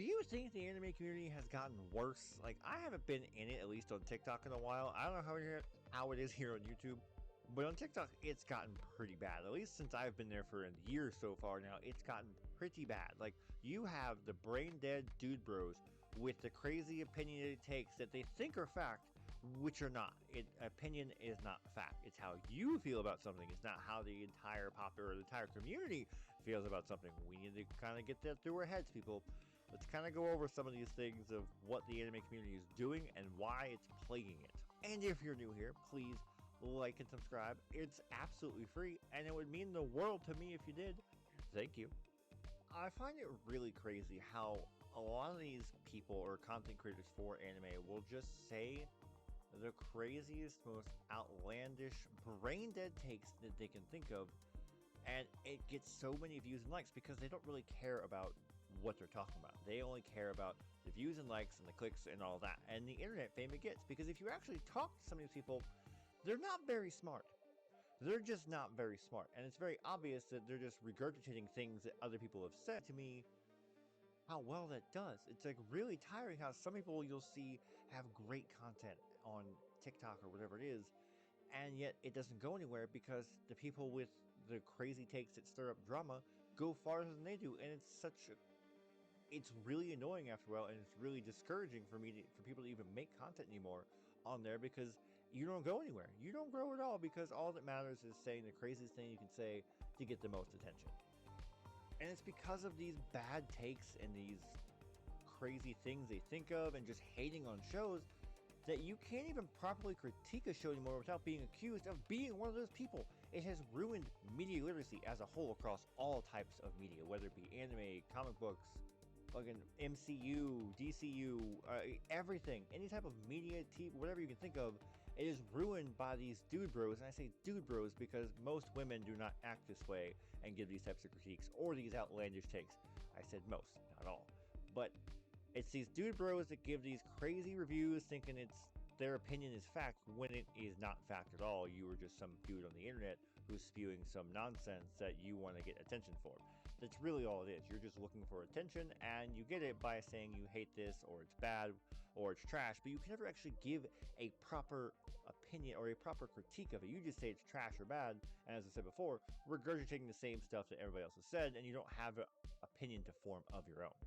Do you think the anime community has gotten worse? Like, I haven't been in it, at least on TikTok, in a while. I don't know how it is here on YouTube, but on TikTok, it's gotten pretty bad. At least since I've been there for a year so far now, it's gotten pretty bad. Like, you have the brain dead dude bros with the crazy opinionated takes that they think are fact, which are not. Opinion is not fact. It's how you feel about something. It's not how the entire popular or the entire community feels about something. We need to kind of get that through our heads, people. Let's kind of go over some of these things of what the anime community is doing and why it's plaguing it. And if you're new here, please like and subscribe. It's absolutely free, and it would mean the world to me if you did. Thank you. I find it really crazy how a lot of these people or content creators for anime will just say the craziest, most outlandish, brain-dead takes that they can think of, and it gets so many views and likes because they don't really care about what they're talking about. They only care about the views and likes and the clicks and all that, and the internet fame it gets. Because if you actually talk to some of these people, they're not very smart. They're just not very smart, and it's very obvious that they're just regurgitating things that other people have said. To me, how well that does. It's like really tiring how some people you'll see have great content on TikTok or whatever it is, and yet it doesn't go anywhere because the people with the crazy takes that stir up drama go farther than they do, and it's really annoying after a while, and it's really discouraging for people to even make content anymore on there because you don't go anywhere. You don't grow at all because all that matters is saying the craziest thing you can say to get the most attention. And it's because of these bad takes and these crazy things they think of and just hating on shows that you can't even properly critique a show anymore without being accused of being one of those people. It has ruined media literacy as a whole across all types of media, whether it be anime, comic books, fucking MCU, DCU, everything, any type of media, TV, whatever you can think of, it is ruined by these dude bros. And I say dude bros because most women do not act this way and give these types of critiques or these outlandish takes. I said most, not all. But it's these dude bros that give these crazy reviews thinking their opinion is fact when it is not fact at all. You are just some dude on the internet who's spewing some nonsense that you want to get attention for. That's really all it is. You're just looking for attention, and you get it by saying you hate this, or it's bad, or it's trash, but you can never actually give a proper opinion or a proper critique of it. You just say it's trash or bad, and as I said before, regurgitating the same stuff that everybody else has said, and you don't have an opinion to form of your own.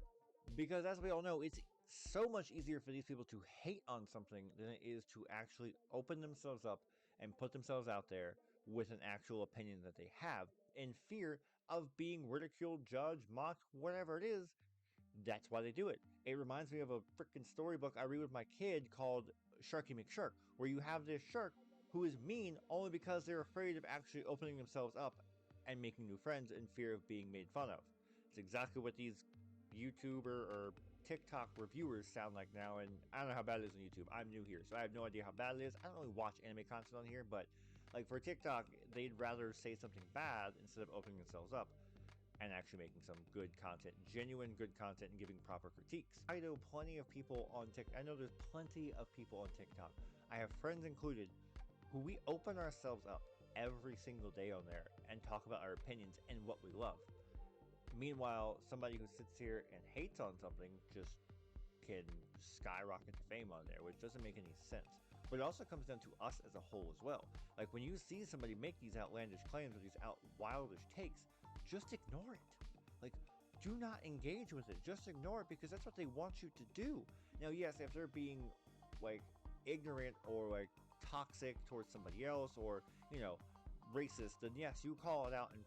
Because as we all know, it's so much easier for these people to hate on something than it is to actually open themselves up and put themselves out there with an actual opinion that they have, in fear of being ridiculed, judged, mocked, whatever it is. That's why they do it. It reminds me of a freaking storybook I read with my kid called Sharky McShark, where you have this shark who is mean only because they're afraid of actually opening themselves up and making new friends in fear of being made fun of. It's exactly what these YouTuber or TikTok reviewers sound like now, and I don't know how bad it is on YouTube. I'm new here, so I have no idea how bad it is. I don't really watch anime content on here, but like for TikTok, they'd rather say something bad instead of opening themselves up and actually making some good content, genuine good content, and giving proper critiques. I know plenty of people on TikTok. I know there's plenty of people on TikTok. I have friends included who we open ourselves up every single day on there and talk about our opinions and what we love. Meanwhile, somebody who sits here and hates on something just can skyrocket to fame on there, which doesn't make any sense. But it also comes down to us as a whole as well. Like when you see somebody make these outlandish claims or these wildish takes, just ignore it. Like, do not engage with it. Just ignore it because that's what they want you to do. Now, yes, if they're being like ignorant or like toxic towards somebody else or, racist, then yes, you call it out and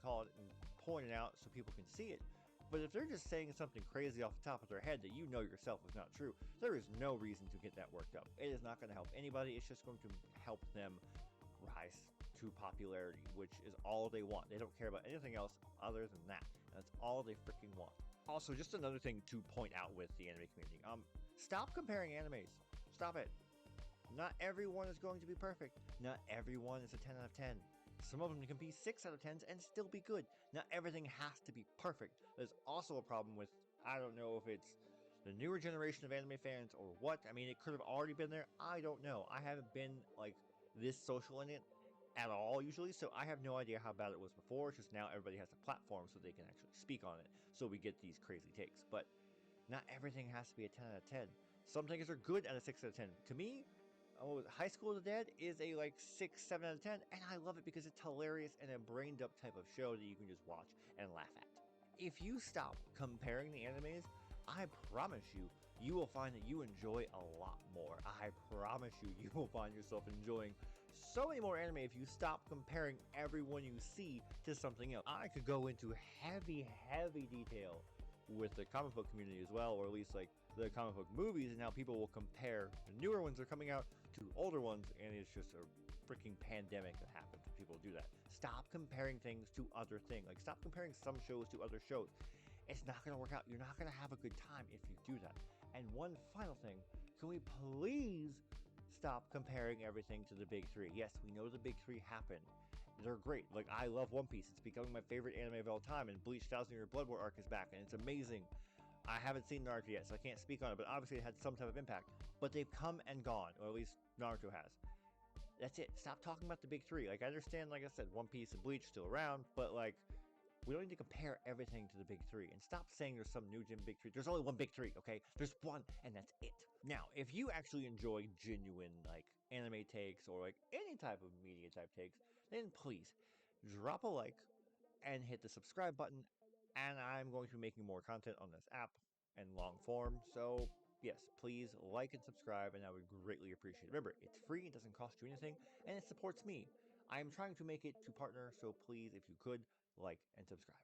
point it out so people can see it. But if they're just saying something crazy off the top of their head that you know yourself is not true, there is no reason to get that worked up. It is not going to help anybody. It's just going to help them rise to popularity, which is all they want. They don't care about anything else other than that. That's all they freaking want. Also, just another thing to point out with the anime community. Stop comparing animes. Stop it. Not everyone is going to be perfect. Not everyone is a 10 out of 10. Some of them can be 6 out of 10s and still be good. Not everything has to be perfect. There's also a problem with, I don't know if it's the newer generation of anime fans or what. I mean, it could have already been there. I don't know. I haven't been like this social in it at all usually, so I have no idea how bad it was before. It's just now everybody has a platform so they can actually speak on it. So we get these crazy takes. But Not everything has to be a 10 out of 10. Some things are good at a 6 out of 10. To me, High School of the Dead is a like 6, 7 out of 10, and I love it because it's hilarious and a brained up type of show that you can just watch and laugh at. If you stop comparing the animes, I promise you, you will find that you enjoy a lot more. I promise you, you will find yourself enjoying so many more anime if you stop comparing everyone you see to something else. I could go into heavy detail with the comic book community as well, or at least like the comic book movies, and how people will compare the newer ones that are coming out to older ones, and it's just a freaking pandemic that happens when people do that. Stop comparing things to other things. Like, stop comparing some shows to other shows. It's not going to work out. You're not going to have a good time if you do that. And one final thing, can we please stop comparing everything to the big three? Yes, we know the big three happened. They're great. Like, I love One Piece. It's becoming my favorite anime of all time, and Bleach 1000-Year Blood War arc is back, and it's amazing. I haven't seen Naruto yet, so I can't speak on it, but obviously it had some type of impact. But they've come and gone, or at least Naruto has. That's it. Stop talking about the big three. Like, I understand, like I said, One Piece and Bleach still around, but like, we don't need to compare everything to the big three. And stop saying there's some new gym big three. There's only one big three, okay? There's one, and that's it. Now, if you actually enjoy genuine like anime takes or like any type of media type takes, then please drop a like and hit the subscribe button. And I'm going to be making more content on this app and long form. So yes, please like and subscribe, and I would greatly appreciate it. Remember, it's free, it doesn't cost you anything, and it supports me. I am trying to make it to partner, so please, if you could, like and subscribe.